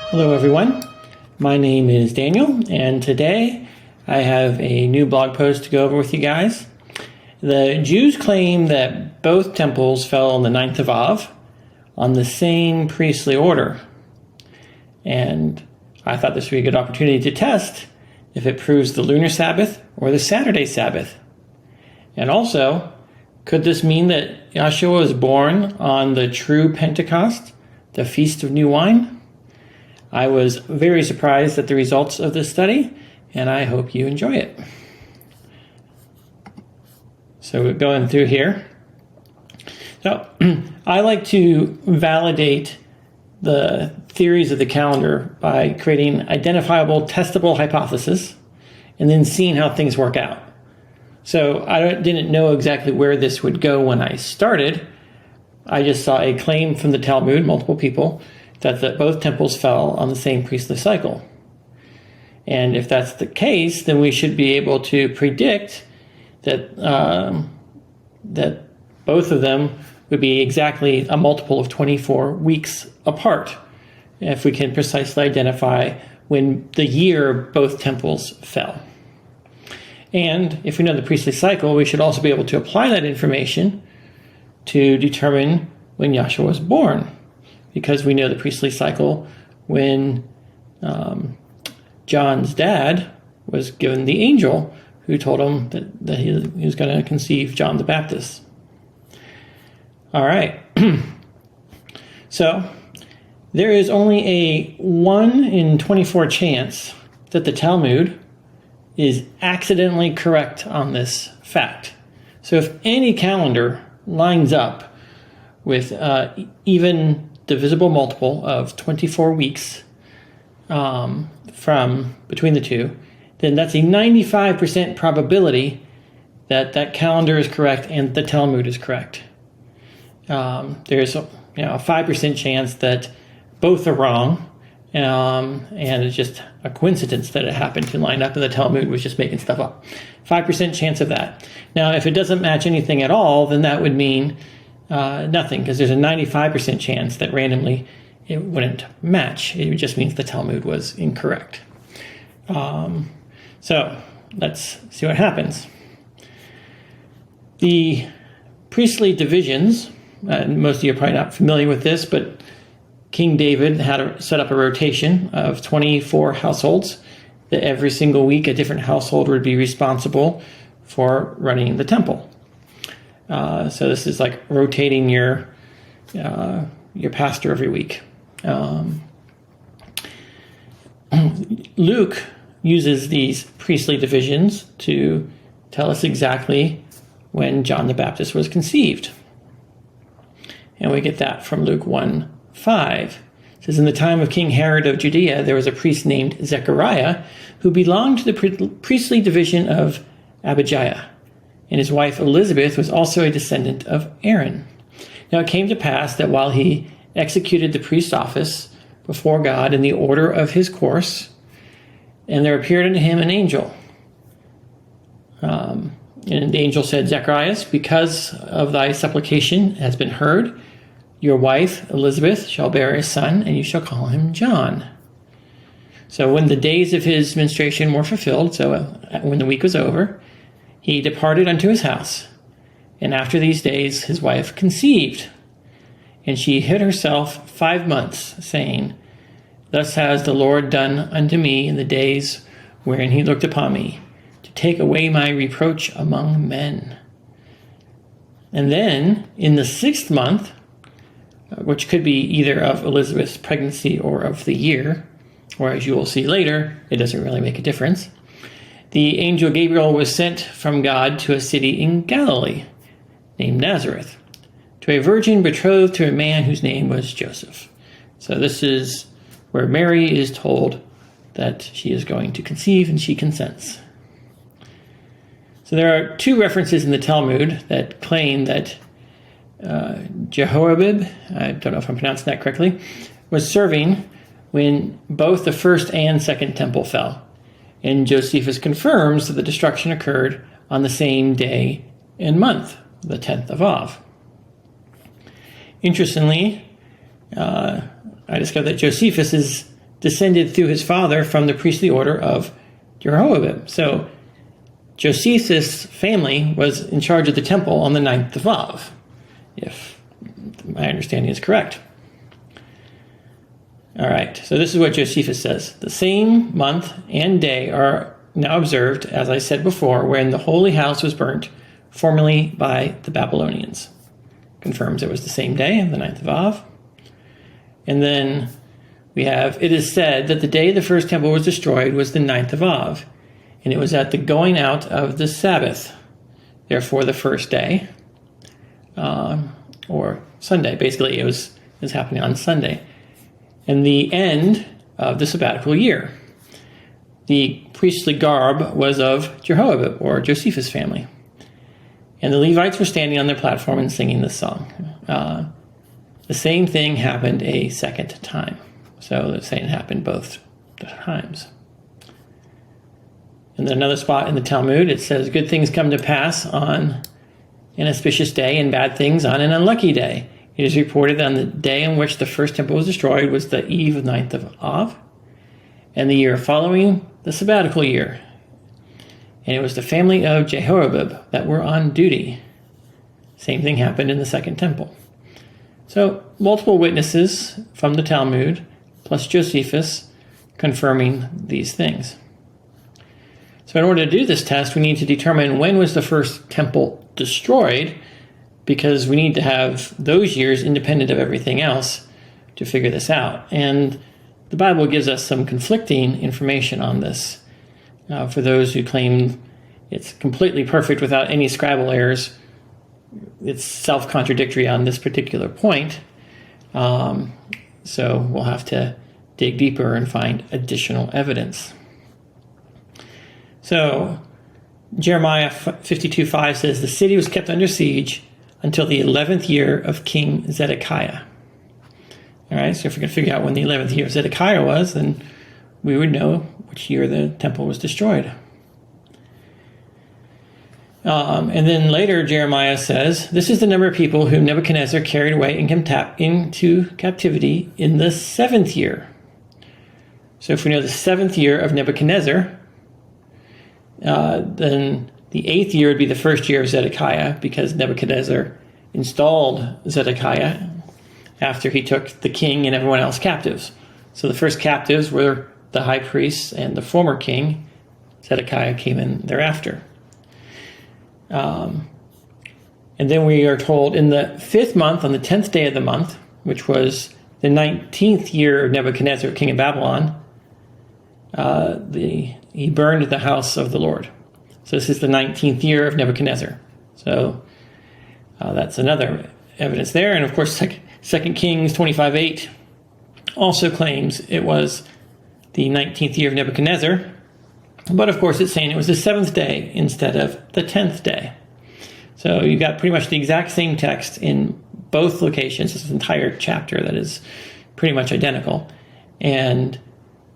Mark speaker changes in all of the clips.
Speaker 1: Hello everyone, my name is Daniel, and today I have a new blog post to go over with you guys. The Jews claim that both temples fell on the 9th of Av on the same priestly order, and I thought this would be a good opportunity to test if it proves the lunar Sabbath or the Saturday Sabbath. And also, could this mean that Yeshua was born on the true Pentecost, the Feast of New Wine? I was very surprised at the results of this study, and I hope you enjoy it. So we're going through here. So I like to validate the theories of the calendar by creating identifiable, testable hypotheses, and then seeing how things work out. So I didn't know exactly where this would go when I started. I just saw a claim from the Talmud, multiple people, that both temples fell on the same priestly cycle. And if that's the case, then we should be able to predict that that both of them would be exactly a multiple of 24 weeks apart, if we can precisely identify when the year both temples fell. And if we know the priestly cycle, we should also be able to apply that information to determine when Yeshua was born, because we know the priestly cycle when John's dad was given the angel who told him that he was going to conceive John the Baptist. All right. So there is only a 1 in 24 chance that the Talmud is accidentally correct on this fact. So if any calendar lines up with even divisible multiple of 24 weeks from between the two, then that's a 95% probability that that calendar is correct and the Talmud is correct. There's a 5% chance that both are wrong, and it's just a coincidence that it happened to line up and the Talmud was just making stuff up. 5% chance of that. Now, if it doesn't match anything at all, then that would mean nothing, because there's a 95% chance that randomly it wouldn't match. It just means the Talmud was incorrect. So let's see what happens. The priestly divisions, most of you are probably not familiar with this, but King David had to set up a rotation of 24 households, that every single week a different household would be responsible for running the temple. So this is like rotating your pastor every week. Luke uses these priestly divisions to tell us exactly when John the Baptist was conceived. And we get that from Luke 1:5. It says, in the time of King Herod of Judea, there was a priest named Zechariah who belonged to the priestly division of Abijah. And his wife Elizabeth was also a descendant of Aaron. Now it came to pass that while he executed the priest's office before God in the order of his course, and there appeared unto him an angel. And the angel said, Zacharias, because of thy supplication has been heard, your wife Elizabeth shall bear a son, and you shall call him John. So when the days of his menstruation were fulfilled, so when the week was over, he departed unto his house. And after these days his wife conceived. And she hid herself 5 months, saying, Thus has the Lord done unto me in the days wherein he looked upon me, to take away my reproach among men. And then, in the 6th month, which could be either of Elizabeth's pregnancy or of the year, or as you will see later, it doesn't really make a difference, the angel Gabriel was sent from God to a city in Galilee, named Nazareth, to a virgin betrothed to a man whose name was Joseph. So this is where Mary is told that she is going to conceive, and she consents. So there are 2 references in the Talmud that claim that Jehoiarib, I don't know if I'm pronouncing that correctly, was serving when both the first and second temple fell. And Josephus confirms that the destruction occurred on the same day and month, the 10th of Av. interestingly, I discovered that Josephus is descended through his father from the priestly order of Jehoiarib. So Josephus' family was in charge of the temple on the 9th of Av, if my understanding is correct. All right, so this is what Josephus says. The same month and day are now observed, as I said before, when the holy house was burnt, formerly by the Babylonians. Confirms it was the same day, the 9th of Av. And then we have, it is said that the day the first temple was destroyed was the 9th of Av, and it was at the going out of the Sabbath, therefore the first day, or Sunday. Basically, it was happening on Sunday. And the end of the sabbatical year. The priestly garb was of Jehoiarib, or Josephus' family. And the Levites were standing on their platform and singing this song. The same thing happened a second time. So the same happened both times. And then another spot in the Talmud, it says, good things come to pass on an auspicious day and bad things on an unlucky day. It is reported that on the day in which the first temple was destroyed was the eve of 9th of Av, and the year following the sabbatical year. And it was the family of Jehoiarib that were on duty. Same thing happened in the second temple. So multiple witnesses from the Talmud, plus Josephus, confirming these things. So in order to do this test, we need to determine when was the first temple destroyed, because we need to have those years independent of everything else to figure this out. And the Bible gives us some conflicting information on this. For those who claim it's completely perfect without any scribal errors, it's self-contradictory on this particular point. So we'll have to dig deeper and find additional evidence. So Jeremiah 52:5 says, the city was kept under siege until the 11th year of King Zedekiah. All right, so if we can figure out when the 11th year of Zedekiah was, then we would know which year the temple was destroyed. And then later Jeremiah says, this is the number of people whom Nebuchadnezzar carried away into captivity in the 7th year. So if we know the 7th year of Nebuchadnezzar, then the 8th year would be the first year of Zedekiah, because Nebuchadnezzar installed Zedekiah after he took the king and everyone else captives. So the first captives were the high priests and the former king. Zedekiah came in thereafter. And then we are told in the 5th month, on the 10th day of the month, which was the 19th year of Nebuchadnezzar, king of Babylon, he burned the house of the Lord. So this is the 19th year of Nebuchadnezzar. So that's another evidence there. And of course, 2 Kings 25:8 also claims it was the 19th year of Nebuchadnezzar. But of course, it's saying it was the 7th day instead of the 10th day. So you've got pretty much the exact same text in both locations. This entire chapter that is pretty much identical. And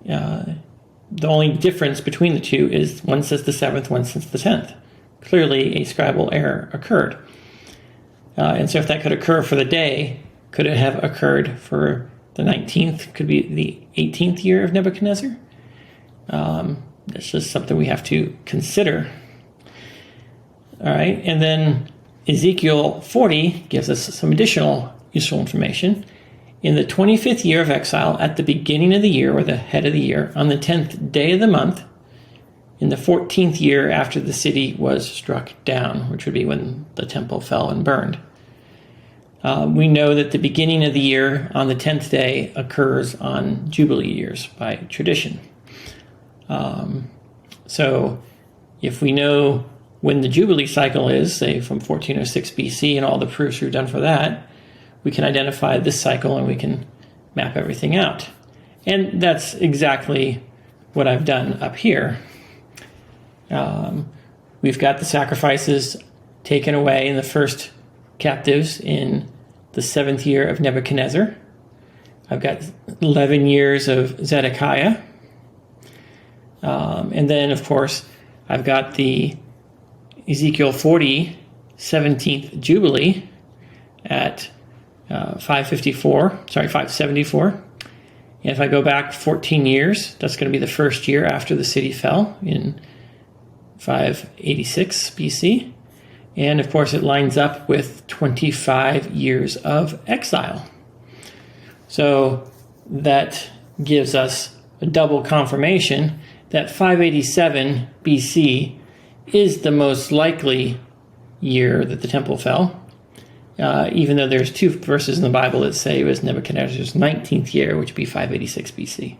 Speaker 1: the only difference between the two is one says the 7th, one says the 10th. Clearly, a scribal error occurred. And so if that could occur for the day, could it have occurred for the 19th? Could be the 18th year of Nebuchadnezzar? That's just something we have to consider. All right, and then Ezekiel 40 gives us some additional useful information. In the 25th year of exile, at the beginning of the year, or the head of the year, on the 10th day of the month, in the 14th year after the city was struck down, which would be when the temple fell and burned. We know that the beginning of the year on the 10th day occurs on Jubilee years by tradition. So if we know when the Jubilee cycle is, say from 1406 BC, and all the proofs we've done for that, we can identify this cycle and we can map everything out. And that's exactly what I've done up here. We've got the sacrifices taken away in the first captives in the 7th year of Nebuchadnezzar. I've got 11 years of Zedekiah. And then, of course, I've got the Ezekiel 40 17th Jubilee at 574. And if I go back 14 years, that's going to be the first year after the city fell in 586 BC. And of course, it lines up with 25 years of exile. So that gives us a double confirmation that 587 BC is the most likely year that the temple fell. Even though there's two verses in the Bible that say it was Nebuchadnezzar's 19th year, which would be 586 BC.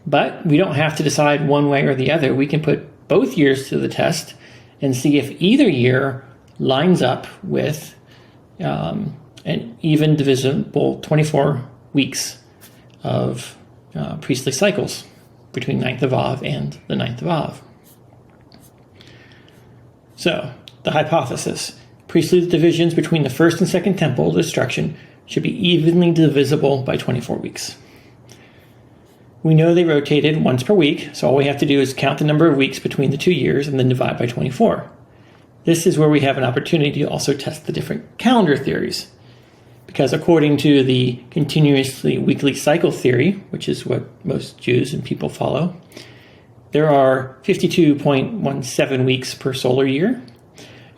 Speaker 1: But we don't have to decide one way or the other. We can put both years to the test and see if either year lines up with an even divisible 24 weeks of priestly cycles between 9th of Av and the 9th of Av. So, the hypothesis. Priestly divisions between the first and second temple destruction should be evenly divisible by 24 weeks. We know they rotated once per week, so all we have to do is count the number of weeks between the 2 years and then divide by 24. This is where we have an opportunity to also test the different calendar theories. Because according to the continuously weekly cycle theory, which is what most Jews and people follow, there are 52.17 weeks per solar year.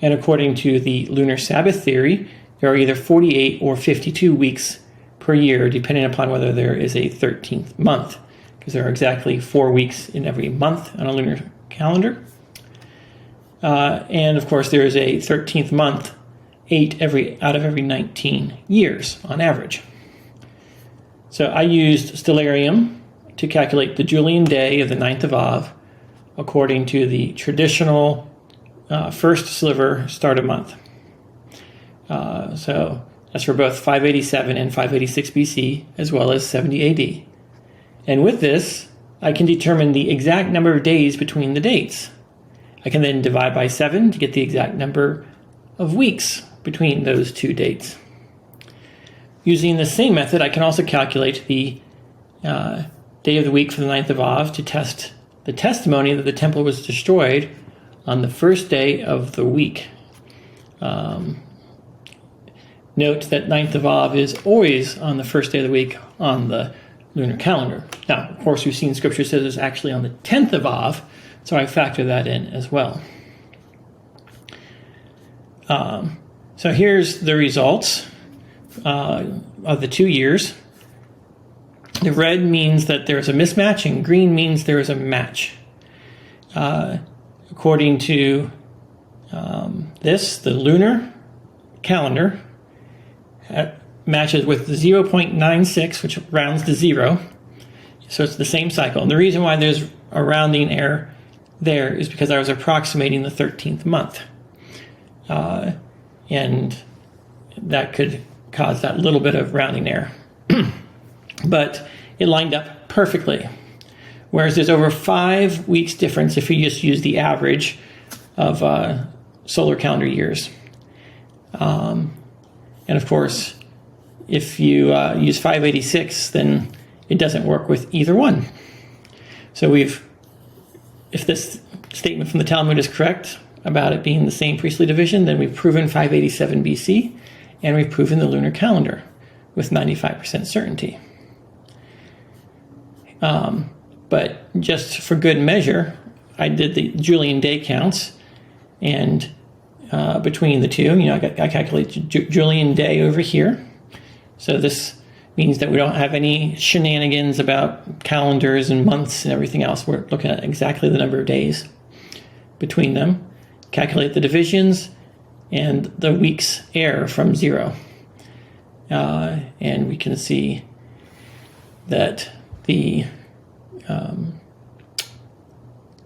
Speaker 1: And according to the lunar Sabbath theory, there are either 48 or 52 weeks per year, depending upon whether there is a 13th month, because there are exactly 4 weeks in every month on a lunar calendar. And of course, there is a 13th month, 8 out of every 19 years on average. So I used stellarium to calculate the Julian day of the 9th of Av according to the traditional first sliver start of month. So that's for both 587 and 586 BC, as well as 70 AD. And with this, I can determine the exact number of days between the dates. I can then divide by 7 to get the exact number of weeks between those two dates. Using the same method, I can also calculate the day of the week for the 9th of Av to test the testimony that the temple was destroyed on the first day of the week. Note that 9th of Av is always on the first day of the week on the lunar calendar. Now, of course, we've seen Scripture says it's actually on the 10th of Av, so I factor that in as well. So here's the results of the 2 years. The red means that there's a mismatch, and green means there is a match. According to the lunar calendar matches with 0.96, which rounds to 0. So it's the same cycle. And the reason why there's a rounding error there is because I was approximating the 13th month. And that could cause that little bit of rounding error. But it lined up perfectly. Whereas there's over 5 weeks difference if you just use the average of solar calendar years. And of course, if you use 586, then it doesn't work with either one. So if this statement from the Talmud is correct about it being the same priestly division, then we've proven 587 BC, and we've proven the lunar calendar with 95% certainty. But just for good measure, I did the Julian day counts, and between the two, I calculate Julian day over here. So this means that we don't have any shenanigans about calendars and months and everything else. We're looking at exactly the number of days between them. Calculate the divisions, and the weeks err from 0. And we can see that the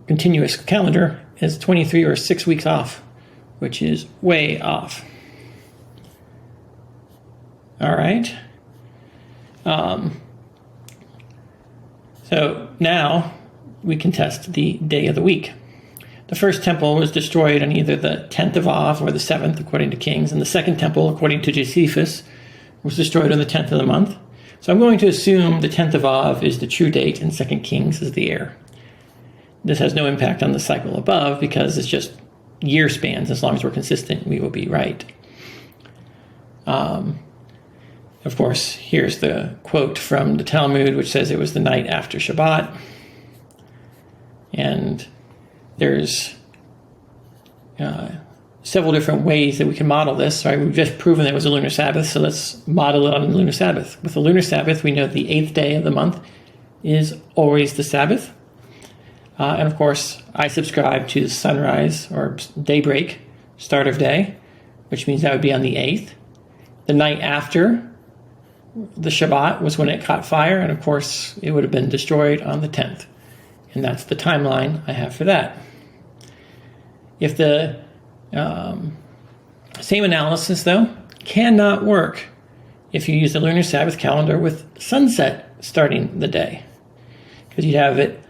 Speaker 1: continuous calendar is 23 or 6 weeks off, which is way off. All right. So now we can test the day of the week. The first temple was destroyed on either the 10th of Av or the 7th, according to Kings, and the second temple, according to Josephus, was destroyed on the 10th of the month. So I'm going to assume the 10th of Av is the true date and 2 Kings is the error. This has no impact on the cycle above because it's just year spans. As long as we're consistent, we will be right. Of course, here's the quote from the Talmud, which says it was the night after Shabbat. And there's several different ways that we can model this. Right? We've just proven that it was a lunar Sabbath, so let's model it on the lunar Sabbath. With the lunar Sabbath, we know the 8th day of the month is always the Sabbath. And of course, I subscribe to the sunrise or daybreak, start of day, which means that would be on the 8th. The night after the Shabbat was when it caught fire, and of course, it would have been destroyed on the 10th. And that's the timeline I have for that. If the same analysis, though, cannot work if you use the lunar Sabbath calendar with sunset starting the day. Because you'd have it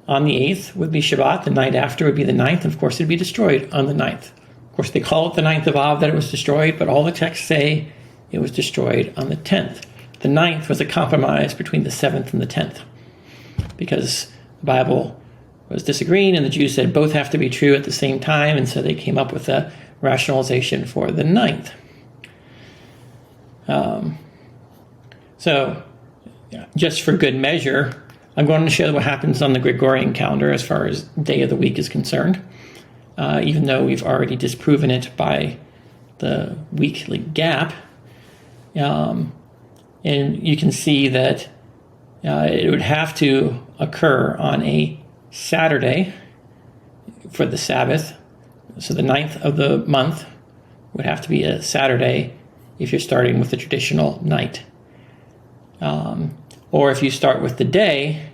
Speaker 1: on the 8th would be Shabbat, the night after would be the 9th, and of course it'd be destroyed on the 9th. Of course, they call it the 9th of Av that it was destroyed, but all the texts say it was destroyed on the 10th. The 9th was a compromise between the 7th and the 10th, because the Bible was disagreeing, and the Jews said both have to be true at the same time, and so they came up with a rationalization for the 9th. So, just for good measure, I'm going to show what happens on the Gregorian calendar as far as day of the week is concerned, even though we've already disproven it by the weekly gap. And you can see that it would have to occur on a Saturday for the Sabbath. So the 9th of the month would have to be a Saturday if you're starting with the traditional night. Or if you start with the day,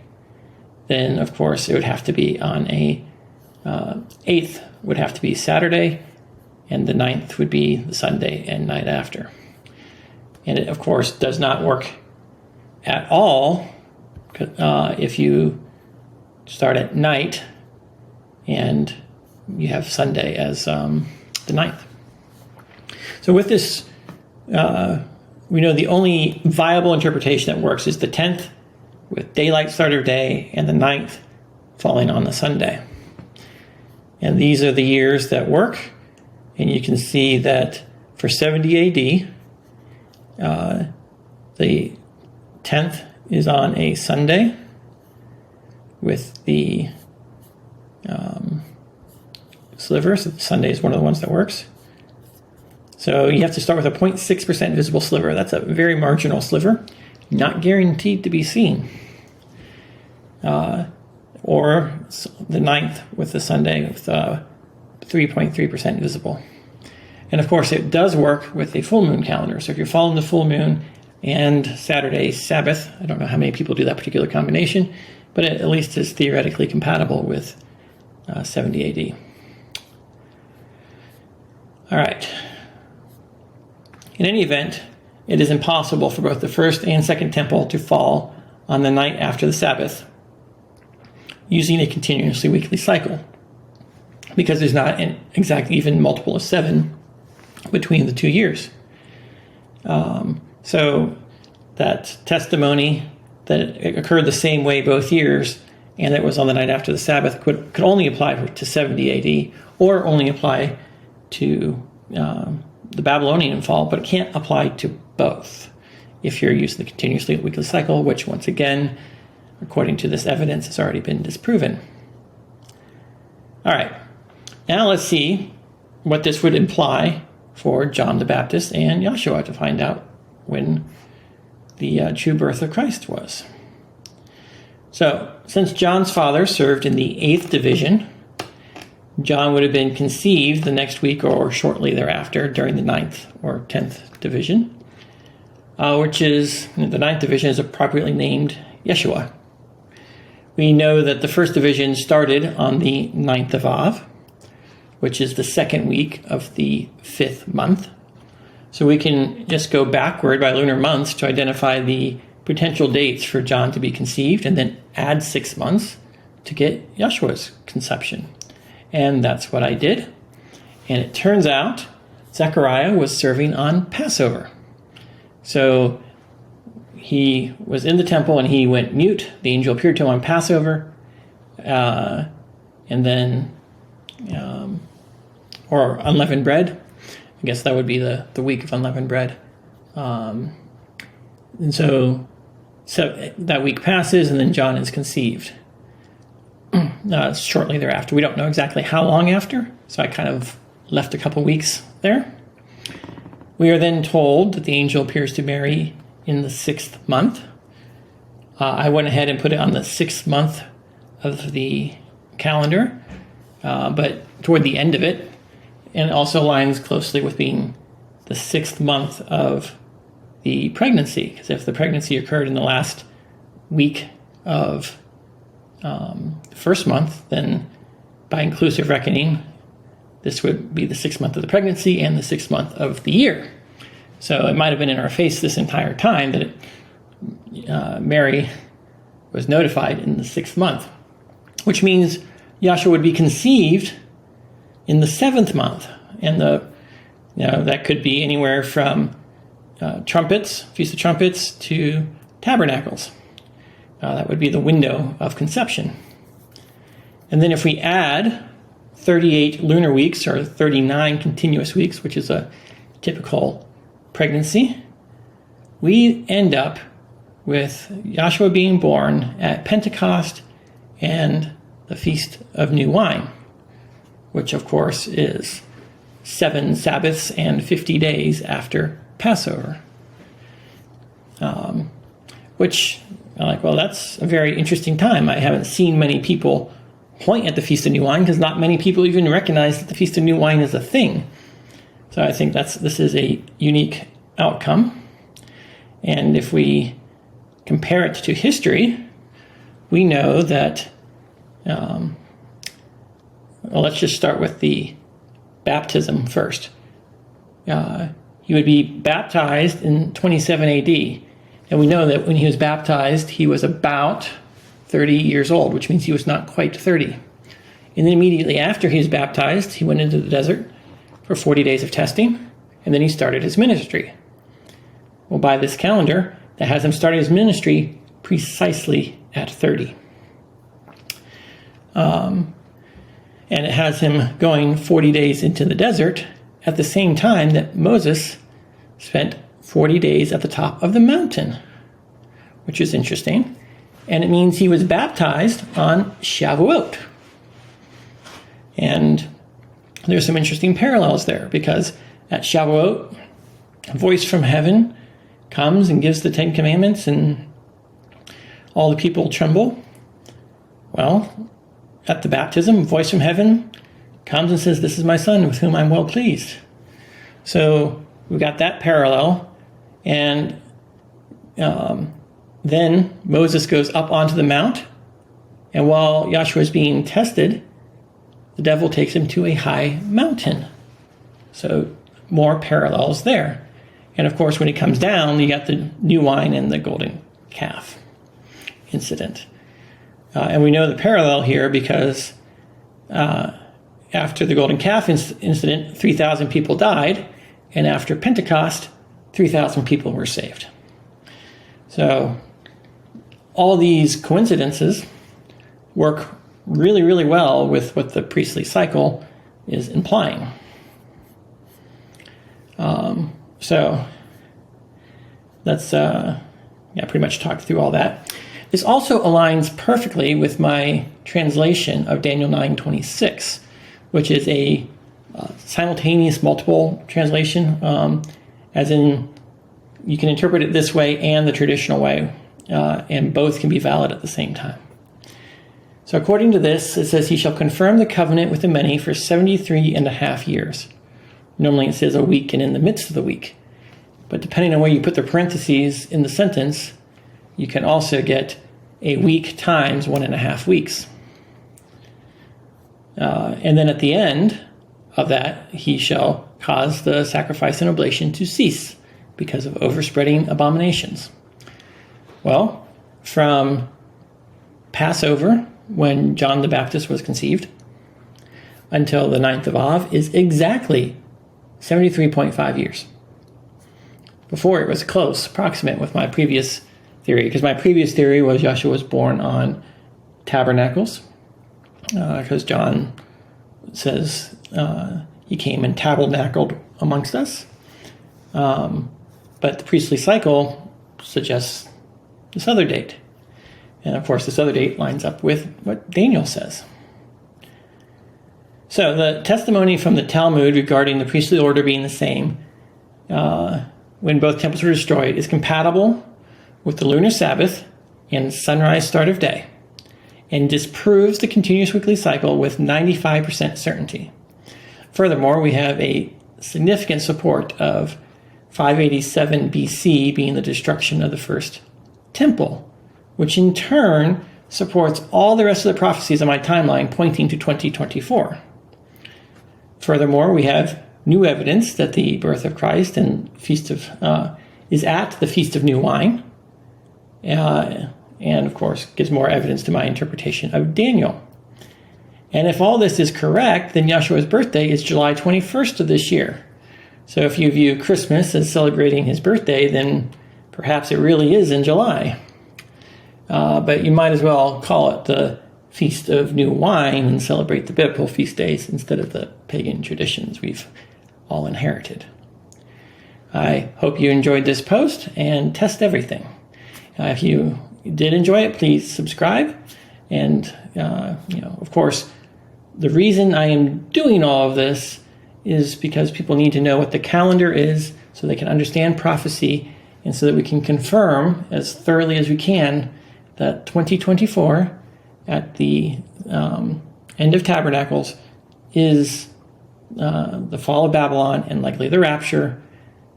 Speaker 1: then of course it would have to be on a 8th would have to be Saturday, and the 9th would be the Sunday and night after. And it, of course, does not work at all if you start at night and you have Sunday as the 9th. So with this, we know the only viable interpretation that works is the 10th with daylight start of day and the 9th falling on the Sunday. And these are the years that work. And you can see that for 70 AD, the 10th is on a Sunday with the sliver. So Sunday is one of the ones that works. So you have to start with a 0.6% visible sliver. That's a very marginal sliver, not guaranteed to be seen. Or the 9th with the Sunday with 3.3% visible. And of course, it does work with a full moon calendar. So if you're following the full moon and Saturday Sabbath, I don't know how many people do that particular combination, but it at least is theoretically compatible with 70 AD. All right. In any event, it is impossible for both the first and second temple to fall on the night after the Sabbath using a continuously weekly cycle, because there's not an exact even multiple of 7 between the 2 years. So that testimony that it occurred the same way both years and it was on the night after the Sabbath could only apply to 70 AD or only apply to the Babylonian fall, but it can't apply to both if you're using the continuously weekly cycle, which once again, according to this evidence, has already been disproven. All right, now let's see what this would imply for John the Baptist and Yeshua to find out when the true birth of Christ was. So, since John's father served in the 8th division, John would have been conceived the next week or shortly thereafter during the 9th or 10th division, which is, the 9th division is appropriately named Yeshua. We know that the first division started on the 9th of Av, which is the second week of the 5th month. So we can just go backward by lunar months to identify the potential dates for John to be conceived and then add 6 months to get Yeshua's conception. And that's what I did. And it turns out Zechariah was serving on Passover. So he was in the temple and he went mute. The angel appeared to him on Passover. And then, or unleavened bread. I guess that would be the week of unleavened bread And so that week passes, and then John is conceived shortly thereafter. We don't know exactly how long after, so I kind of left a couple weeks there. We are then told that the angel appears to Mary in the 6th month. I went ahead and put it on the 6th month of the calendar, but toward the end of it, and it also aligns closely with being the 6th month of the pregnancy, because if the pregnancy occurred in the last week of the first month, then by inclusive reckoning, this would be the 6th month of the pregnancy and the 6th month of the year. So it might have been in our face this entire time that Mary was notified in the 6th month, which means Yeshua would be conceived in the 7th month. And that could be anywhere from trumpets, Feast of Trumpets, to tabernacles. That would be the window of conception. And then if we add 38 lunar weeks or 39 continuous weeks, which is a typical pregnancy, we end up with Yeshua being born at Pentecost and the Feast of New Wine, which of course is 7 Sabbaths and 50 days after Passover. Which, I'm like, well, that's a very interesting time. I haven't seen many people point at the Feast of New Wine because not many people even recognize that the Feast of New Wine is a thing. So I think this is a unique outcome. And if we compare it to history, we know that, let's just start with the baptism first. He would be baptized in 27 AD. And we know that when he was baptized, he was about 30 years old, which means he was not quite 30. And then immediately after he was baptized, he went into the desert for 40 days of testing, and then he started his ministry. Well, by this calendar, that has him starting his ministry precisely at 30. And it has him going 40 days into the desert at the same time that Moses spent 40 days at the top of the mountain, which is interesting. And it means he was baptized on Shavuot. And there's some interesting parallels there, because at Shavuot, a voice from heaven comes and gives the 10 Commandments, and all the people tremble. Well, at the baptism, a voice from heaven comes and says, "This is my son with whom I'm well pleased." So we've got that parallel. And then Moses goes up onto the mount, and while Yeshua is being tested, the devil takes him to a high mountain. So more parallels there. And of course, when he comes down, you got the new wine and the golden calf incident. And we know the parallel here because after the golden calf incident, 3,000 people died, and after Pentecost, 3,000 people were saved. So all these coincidences work really, really well with what the priestly cycle is implying. So let's pretty much talk through all that. This also aligns perfectly with my translation of Daniel 9:26, which is a simultaneous multiple translation, as in you can interpret it this way and the traditional way, and both can be valid at the same time. So according to this, it says, "He shall confirm the covenant with the many for 73.5 years. Normally it says a week and in the midst of the week. But depending on where you put the parentheses in the sentence, you can also get a week times 1.5 weeks. And then at the end of that, he shall cause the sacrifice and oblation to cease because of overspreading abominations." Well, from Passover, when John the Baptist was conceived, until the 9th of Av is exactly 73.5 years. Before, it was close, approximate with my previous theory, because my previous theory was Yeshua was born on tabernacles, because John says he came and tabernacled amongst us. But the priestly cycle suggests this other date. And of course, this other date lines up with what Daniel says. So the testimony from the Talmud regarding the priestly order being the same when both temples were destroyed is compatible with the lunar Sabbath and sunrise start of day, and disproves the continuous weekly cycle with 95% certainty. Furthermore, we have a significant support of 587 BC being the destruction of the first temple, which in turn supports all the rest of the prophecies on my timeline pointing to 2024. Furthermore, we have new evidence that the birth of Christ and is at the Feast of New Wine, and of course gives more evidence to my interpretation of Daniel. And if all this is correct, then Yeshua's birthday is July 21st of this year. So if you view Christmas as celebrating his birthday, then perhaps it really is in July. But you might as well call it the Feast of New Wine and celebrate the biblical feast days instead of the pagan traditions we've all inherited. I hope you enjoyed this post and test everything. If you did enjoy it, please subscribe. And, of course, the reason I am doing all of this is because people need to know what the calendar is so they can understand prophecy and so that we can confirm as thoroughly as we can that 2024 at the end of Tabernacles is the fall of Babylon and likely the Rapture,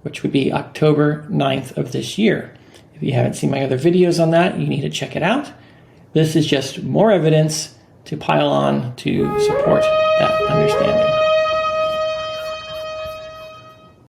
Speaker 1: which would be October 9th of this year. If you haven't seen my other videos on that, you need to check it out. This is just more evidence to pile on to support that understanding.